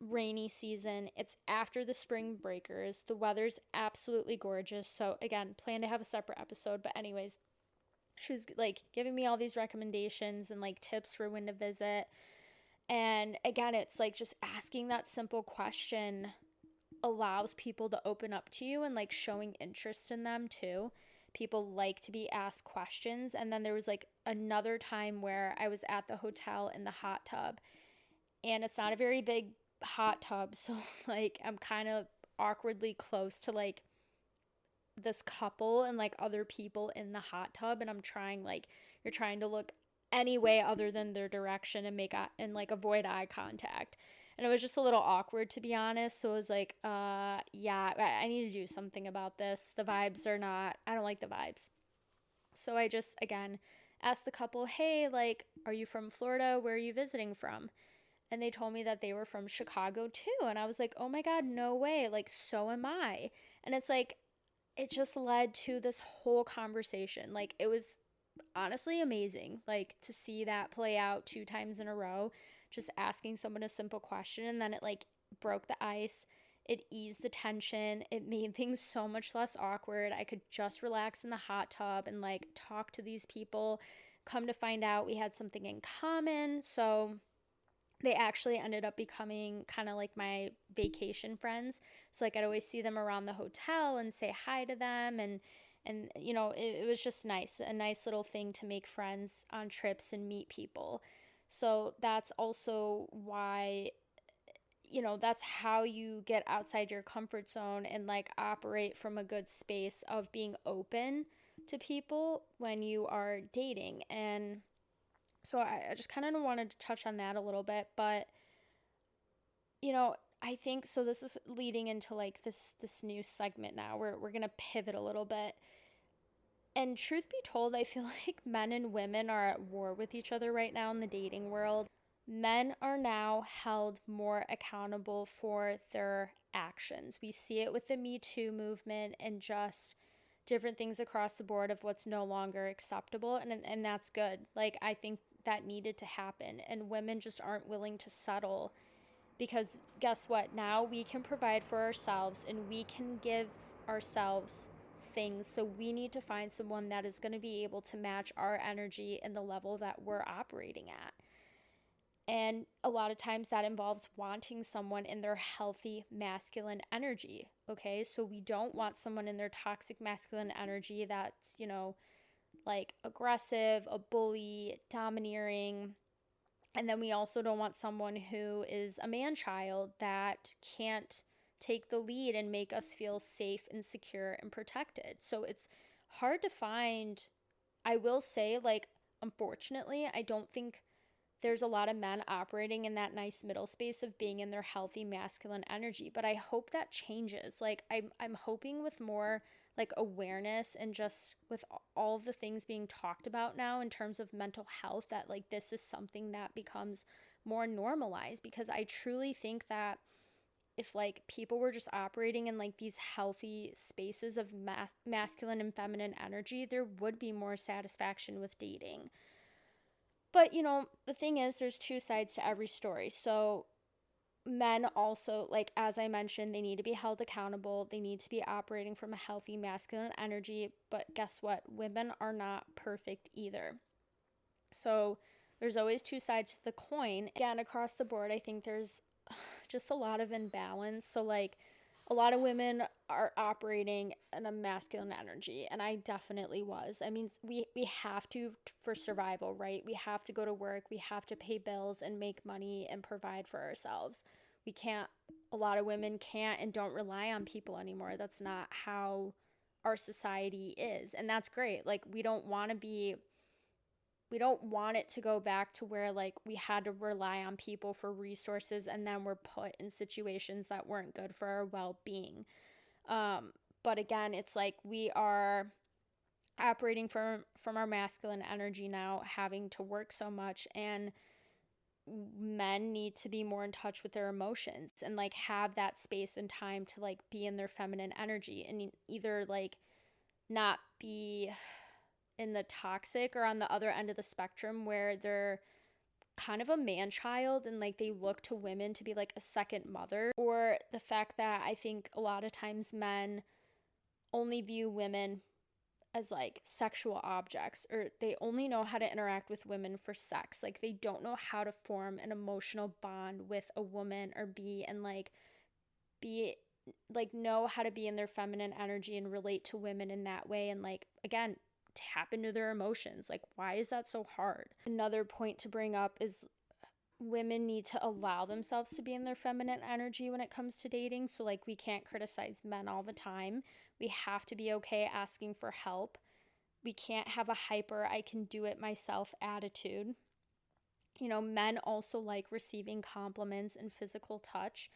A: rainy season, it's after the spring breakers. The weather's absolutely gorgeous. So again, plan to have a separate episode, but anyways, she was like giving me all these recommendations and like tips for when to visit. And again, it's like just asking that simple question allows people to open up to you, and like showing interest in them too. People like to be asked questions. And then there was like another time where I was at the hotel in the hot tub, and it's not a very big hot tub. So like I'm kind of awkwardly close to like this couple and like other people in the hot tub, and I'm trying, like, you're trying to look any way other than their direction and and like avoid eye contact. And it was just a little awkward, to be honest. So it was like, yeah, I need to do something about this. The vibes are not, I don't like the vibes. So I just, again, asked the couple, hey, like, are you from Florida? Where are you visiting from? And they told me that they were from Chicago too. And I was like, oh my God, no way. Like, so am I. And it's like, it just led to this whole conversation. Like, it was honestly amazing, like, to see that play out two times in a row, just asking someone a simple question, and then it like broke the ice. It eased the tension. It made things so much less awkward. I could just relax in the hot tub and like talk to these people. Come to find out, we had something in common. So they actually ended up becoming kind of like my vacation friends. So like I'd always see them around the hotel and say hi to them, and it was just nice, a nice little thing to make friends on trips and meet people. So that's also why, that's how you get outside your comfort zone and like operate from a good space of being open to people when you are dating. And so I just kind of wanted to touch on that a little bit. But I think so this is leading into like this new segment now. We're gonna pivot a little bit. And truth be told, I feel like men and women are at war with each other right now in the dating world. Men are now held more accountable for their actions. We see it with the Me Too movement and just different things across the board of what's no longer acceptable, and that's good. Like, I think that needed to happen, and women just aren't willing to settle, because guess what? Now we can provide for ourselves and we can give ourselves things. So we need to find someone that is going to be able to match our energy and the level that we're operating at. And a lot of times that involves wanting someone in their healthy masculine energy. Okay. So we don't want someone in their toxic masculine energy that's, like aggressive, a bully, domineering. And then we also don't want someone who is a man child that can't take the lead and make us feel safe and secure and protected. So it's hard to find. I will say, like, unfortunately, I don't think there's a lot of men operating in that nice middle space of being in their healthy masculine energy, but I hope that changes. Like, I'm hoping with more like awareness and just with all of the things being talked about now in terms of mental health, that like this is something that becomes more normalized, because I truly think that if like people were just operating in like these healthy spaces of masculine and feminine energy, there would be more satisfaction with dating. But the thing is, there's two sides to every story. So Men also, like, as I mentioned, they need to be held accountable. They need to be operating from a healthy masculine energy. But guess what? Women are not perfect either. So there's always two sides to the coin. Again, across the board, I think there's just a lot of imbalance. So, like, a lot of women are operating in a masculine energy, and I definitely was. I mean, we have to for survival, right? We have to go to work, we have to pay bills and make money and provide for ourselves. We can't, a lot of women can't and don't rely on people anymore. That's not how our society is. And that's great. Like, we don't want it to go back to where like we had to rely on people for resources and then we're put in situations that weren't good for our well-being. But again, it's like we are operating from our masculine energy now, having to work so much, and men need to be more in touch with their emotions and like have that space and time to like be in their feminine energy and either like not be in the toxic or on the other end of the spectrum where they're kind of a man child and like they look to women to be like a second mother, or the fact that I think a lot of times men only view women as like sexual objects, or they only know how to interact with women for sex. Like they don't know how to form an emotional bond with a woman or be like know how to be in their feminine energy and relate to women in that way, and like again tap into their emotions. Like, why is that so hard? Another point to bring up is women need to allow themselves to be in their feminine energy when it comes to dating. So like we can't criticize men all the time. We have to be okay asking for help. We can't have a hyper I can do it myself attitude. You know, men also like receiving compliments and physical touch,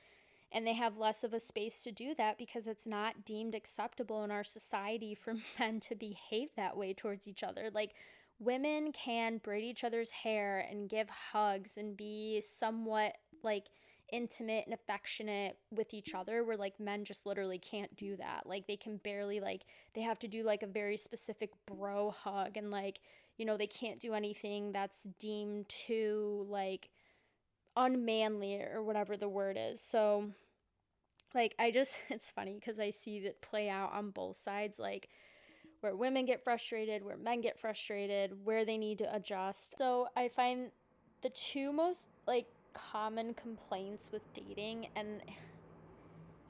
A: and they have less of a space to do that because it's not deemed acceptable in our society for men to behave that way towards each other. Like, women can braid each other's hair and give hugs and be somewhat like intimate and affectionate with each other, where like men just literally can't do that. Like they can barely, like they have to do like a very specific bro hug, and like, you know, they can't do anything that's deemed too like unmanly or whatever the word is. So like I just it's funny because I see that play out on both sides, like where women get frustrated, where men get frustrated, where they need to adjust. So I find the two most like common complaints with dating, and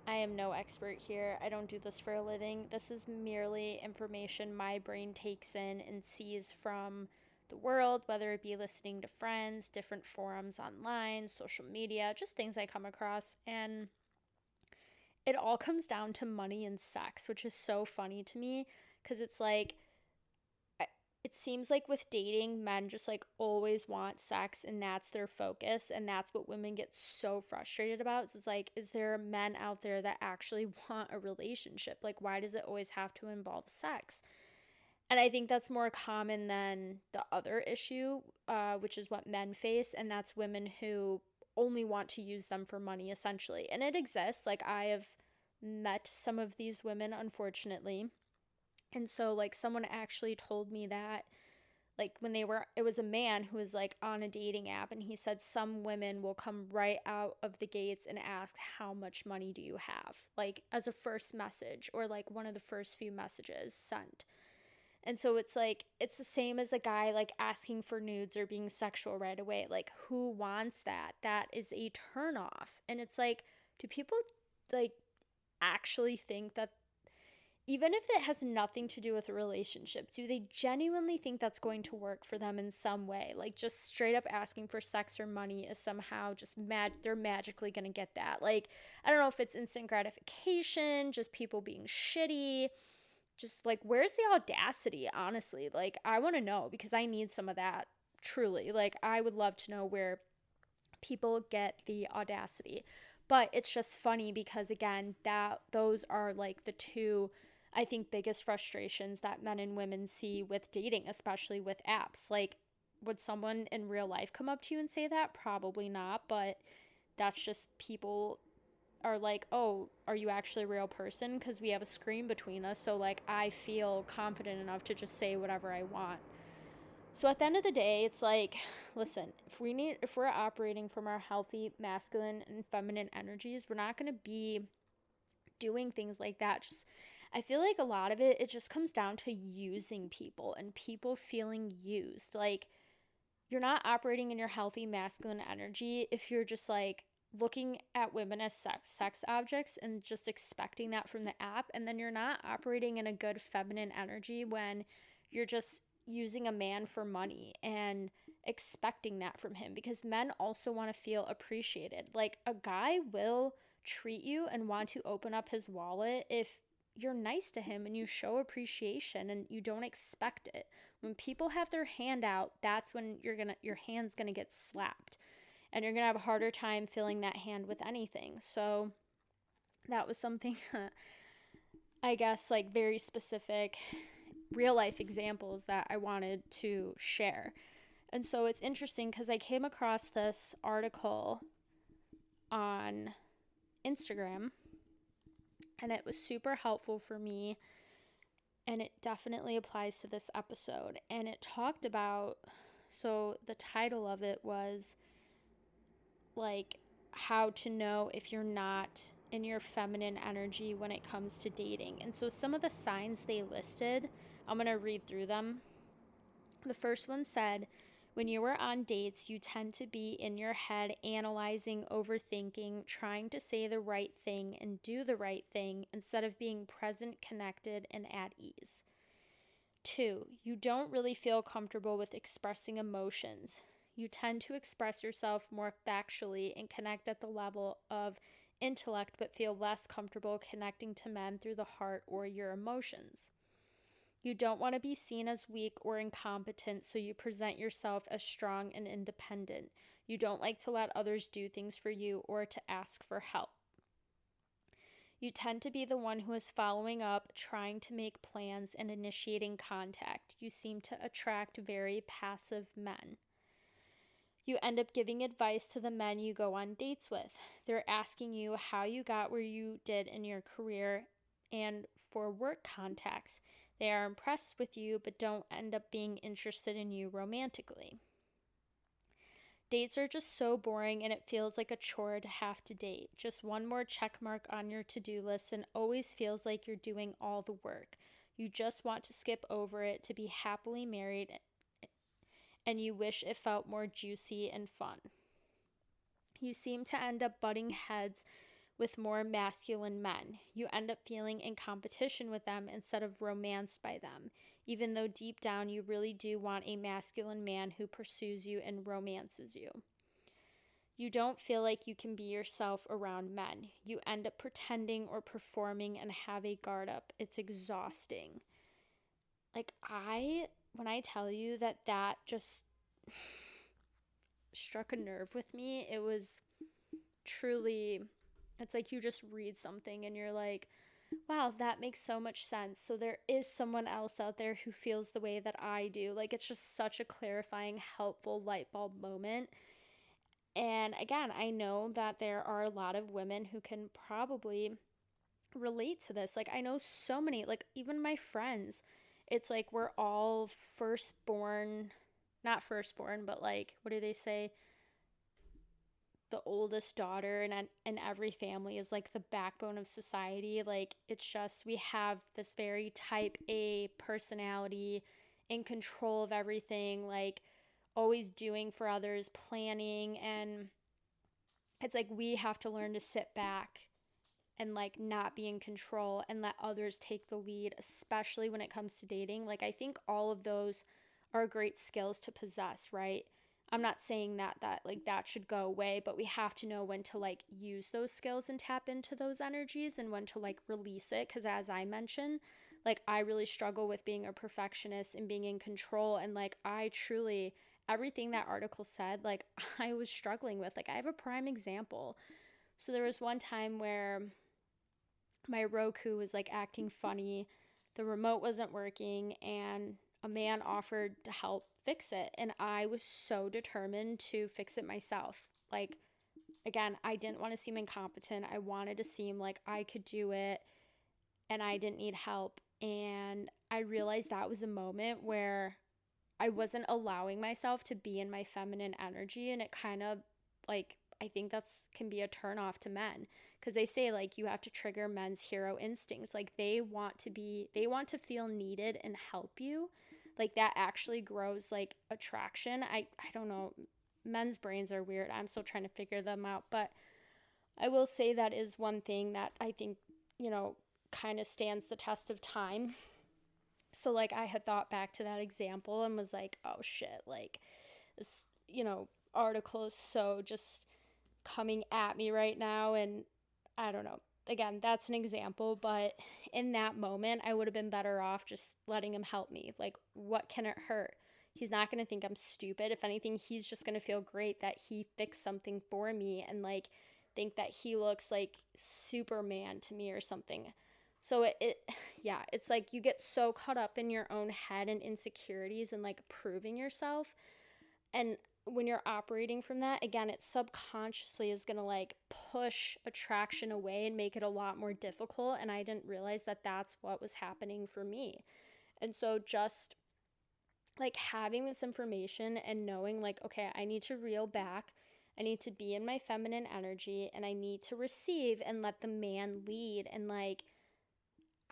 A: I am no expert here, I don't do this for a living, this is merely information my brain takes in and sees from the world, whether it be listening to friends, different forums online, social media, just things I come across. And it all comes down to money and sex, which is so funny to me because it's like, it seems like with dating, men just like always want sex and that's their focus. And that's what women get so frustrated about. It's like, is there men out there that actually want a relationship? Like, why does it always have to involve sex? And I think that's more common than the other issue, which is what men face. And that's women who only want to use them for money, essentially. And it exists. Like, I have met some of these women, unfortunately. And so, like, someone actually told me that, like, when it was a man who was, like, on a dating app, and he said some women will come right out of the gates and ask, how much money do you have? Like, as a first message, or, like, one of the first few messages sent. And so it's like, it's the same as a guy like asking for nudes or being sexual right away. Like, who wants that? That is a turnoff. And it's like, do people like actually think that, even if it has nothing to do with a relationship, do they genuinely think that's going to work for them in some way? Like, just straight up asking for sex or money is somehow just they're magically going to get that. Like, I don't know if it's instant gratification, just people being shitty, just like, where's the audacity, honestly? Like, I want to know, because I need some of that, truly. Like, I would love to know where people get the audacity. But it's just funny because, again, that those are like the two, I think, biggest frustrations that men and women see with dating, especially with apps. Like, would someone in real life come up to you and say that? Probably not, but that's just people are like, oh, are you actually a real person? Because we have a screen between us, so like I feel confident enough to just say whatever I want. So at the end of the day, it's like, listen, if we're operating from our healthy masculine and feminine energies, we're not going to be doing things like that. Just I feel like a lot of it just comes down to using people and people feeling used. Like, you're not operating in your healthy masculine energy if you're just like looking at women as sex objects and just expecting that from the app, and then you're not operating in a good feminine energy when you're just using a man for money and expecting that from him, because men also want to feel appreciated. Like, a guy will treat you and want to open up his wallet if you're nice to him and you show appreciation and you don't expect it. When people have their hand out, that's when your hand's gonna get slapped, and you're gonna have a harder time filling that hand with anything. So that was something I guess, like, very specific real life examples that I wanted to share. And so it's interesting because I came across this article on Instagram, and it was super helpful for me, and it definitely applies to this episode. And it talked about, so the title of it was like how to know if you're not in your feminine energy when it comes to dating. And so some of the signs they listed, I'm going to read through them. The first one said, when you are on dates, you tend to be in your head analyzing, overthinking, trying to say the right thing and do the right thing instead of being present, connected, and at ease. 2, you don't really feel comfortable with expressing emotions. You tend to express yourself more factually and connect at the level of intellect, but feel less comfortable connecting to men through the heart or your emotions. You don't want to be seen as weak or incompetent, so you present yourself as strong and independent. You don't like to let others do things for you or to ask for help. You tend to be the one who is following up, trying to make plans, and initiating contact. You seem to attract very passive men. You end up giving advice to the men you go on dates with. They're asking you how you got where you did in your career and for work contacts. They are impressed with you but don't end up being interested in you romantically. Dates are just so boring and it feels like a chore to have to date. Just one more check mark on your to-do list and always feels like you're doing all the work. You just want to skip over it to be happily married, and you wish it felt more juicy and fun. You seem to end up butting heads with more masculine men. You end up feeling in competition with them instead of romanced by them, even though deep down you really do want a masculine man who pursues you and romances you. You don't feel like you can be yourself around men. You end up pretending or performing and have a guard up. It's exhausting. Like, when I tell you that just struck a nerve with me, it was truly, it's like you just read something and you're like, wow, that makes so much sense. So there is someone else out there who feels the way that I do. Like, it's just such a clarifying, helpful light bulb moment. And again, I know that there are a lot of women who can probably relate to this. Like, I know so many, like, even my friends, it's like we're all firstborn, not firstborn, but like, what do they say? The oldest daughter in every family is like the backbone of society. Like, it's just, we have this very type A personality, in control of everything, like always doing for others, planning, and it's like we have to learn to sit back and like not be in control and let others take the lead, especially when it comes to dating. Like, I think all of those are great skills to possess, right? I'm not saying that like that should go away, but we have to know when to like use those skills and tap into those energies and when to like release it, cuz as I mentioned, like I really struggle with being a perfectionist and being in control, and like I truly, everything that article said, like I was struggling with. Like, I have a prime example. So there was one time where my Roku was like acting funny, the remote wasn't working, and a man offered to help fix it. And I was so determined to fix it myself. Like, again, I didn't want to seem incompetent. I wanted to seem like I could do it and I didn't need help. And I realized that was a moment where I wasn't allowing myself to be in my feminine energy, and it kind of like I think that's can be a turn off to men because they say like you have to trigger men's hero instincts. Like they want to feel needed and help you. Like that actually grows like attraction. I don't know. Men's brains are weird. I'm still trying to figure them out, but I will say that is one thing that I think, you know, kind of stands the test of time. So like I had thought back to that example and was like, oh shit, like this, article is so just coming at me right now. And I don't know. Again, that's an example, but in that moment, I would have been better off just letting him help me. Like, what can it hurt? He's not going to think I'm stupid. If anything, he's just going to feel great that he fixed something for me and like think that he looks like Superman to me or something. So yeah, it's like you get so caught up in your own head and insecurities and like proving yourself. And when you're operating from that, again, it subconsciously is going to like push attraction away and make it a lot more difficult. And I didn't realize that that's what was happening for me. And so just like having this information and knowing like, okay, I need to reel back. I need to be in my feminine energy and I need to receive and let the man lead. And like,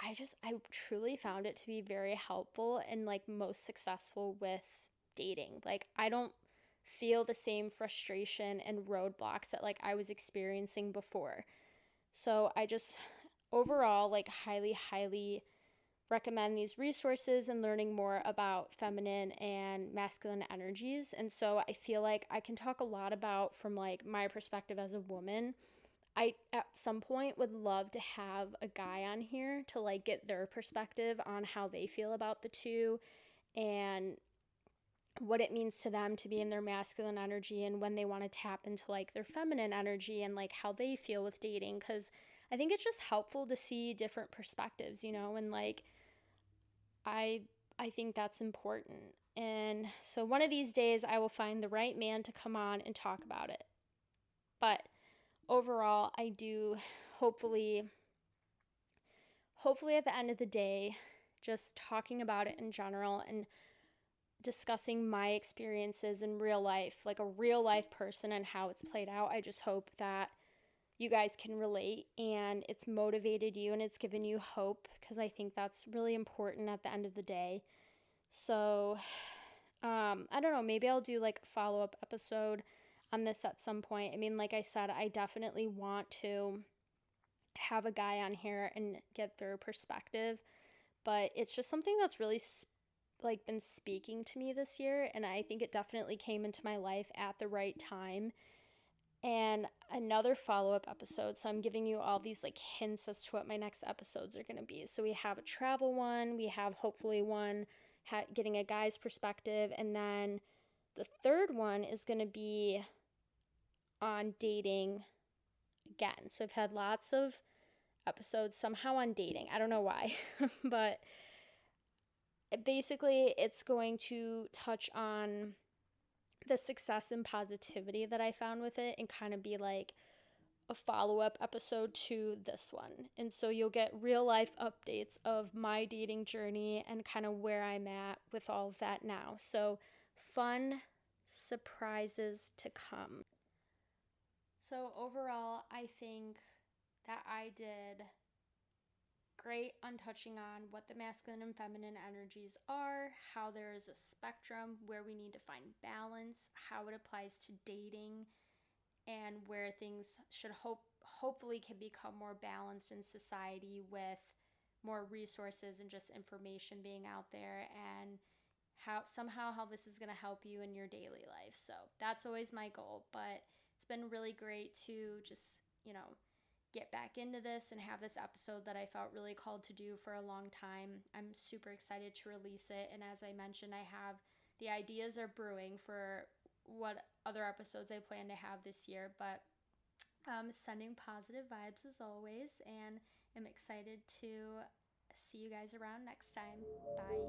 A: I truly found it to be very helpful and like most successful with dating. Like, I don't feel the same frustration and roadblocks that like I was experiencing before. So I just overall like highly recommend these resources and learning more about feminine and masculine energies. And so I feel like I can talk a lot about from like my perspective as a woman. I at some point would love to have a guy on here to like get their perspective on how they feel about the two and what it means to them to be in their masculine energy and when they want to tap into like their feminine energy and like how they feel with dating, because I think it's just helpful to see different perspectives, and like I I think that's important. And so one of these days I will find the right man to come on and talk about it. But overall, I do hopefully hopefully at the end of the day, just talking about it in general and discussing my experiences in real life, like a real life person and how it's played out. I just hope that you guys can relate and it's motivated you and it's given you hope because I think that's really important at the end of the day. So, I don't know, maybe I'll do like a follow up episode on this at some point. I mean, like I said, I definitely want to have a guy on here and get their perspective, but it's just something that's really like been speaking to me this year, and I think it definitely came into my life at the right time. And another follow-up episode, so I'm giving you all these like hints as to what my next episodes are going to be. So we have a travel one, we have hopefully one getting a guy's perspective, and then the third one is going to be on dating again. So I've had lots of episodes somehow on dating. I don't know why, but basically it's going to touch on the success and positivity that I found with it and kind of be like a follow-up episode to this one. And so you'll get real life updates of my dating journey and kind of where I'm at with all of that now. So fun surprises to come. So overall, I think that I did great on touching on what the masculine and feminine energies are, how there is a spectrum where we need to find balance, how it applies to dating, and where things should hopefully can become more balanced in society with more resources and just information being out there, and how this is going to help you in your daily life. So that's always my goal, but it's been really great to just, get back into this and have this episode that I felt really called to do for a long time. I'm super excited to release it, and as I mentioned, I have the ideas are brewing for what other episodes I plan to have this year, but sending positive vibes as always, and I'm excited to see you guys around next time. Bye.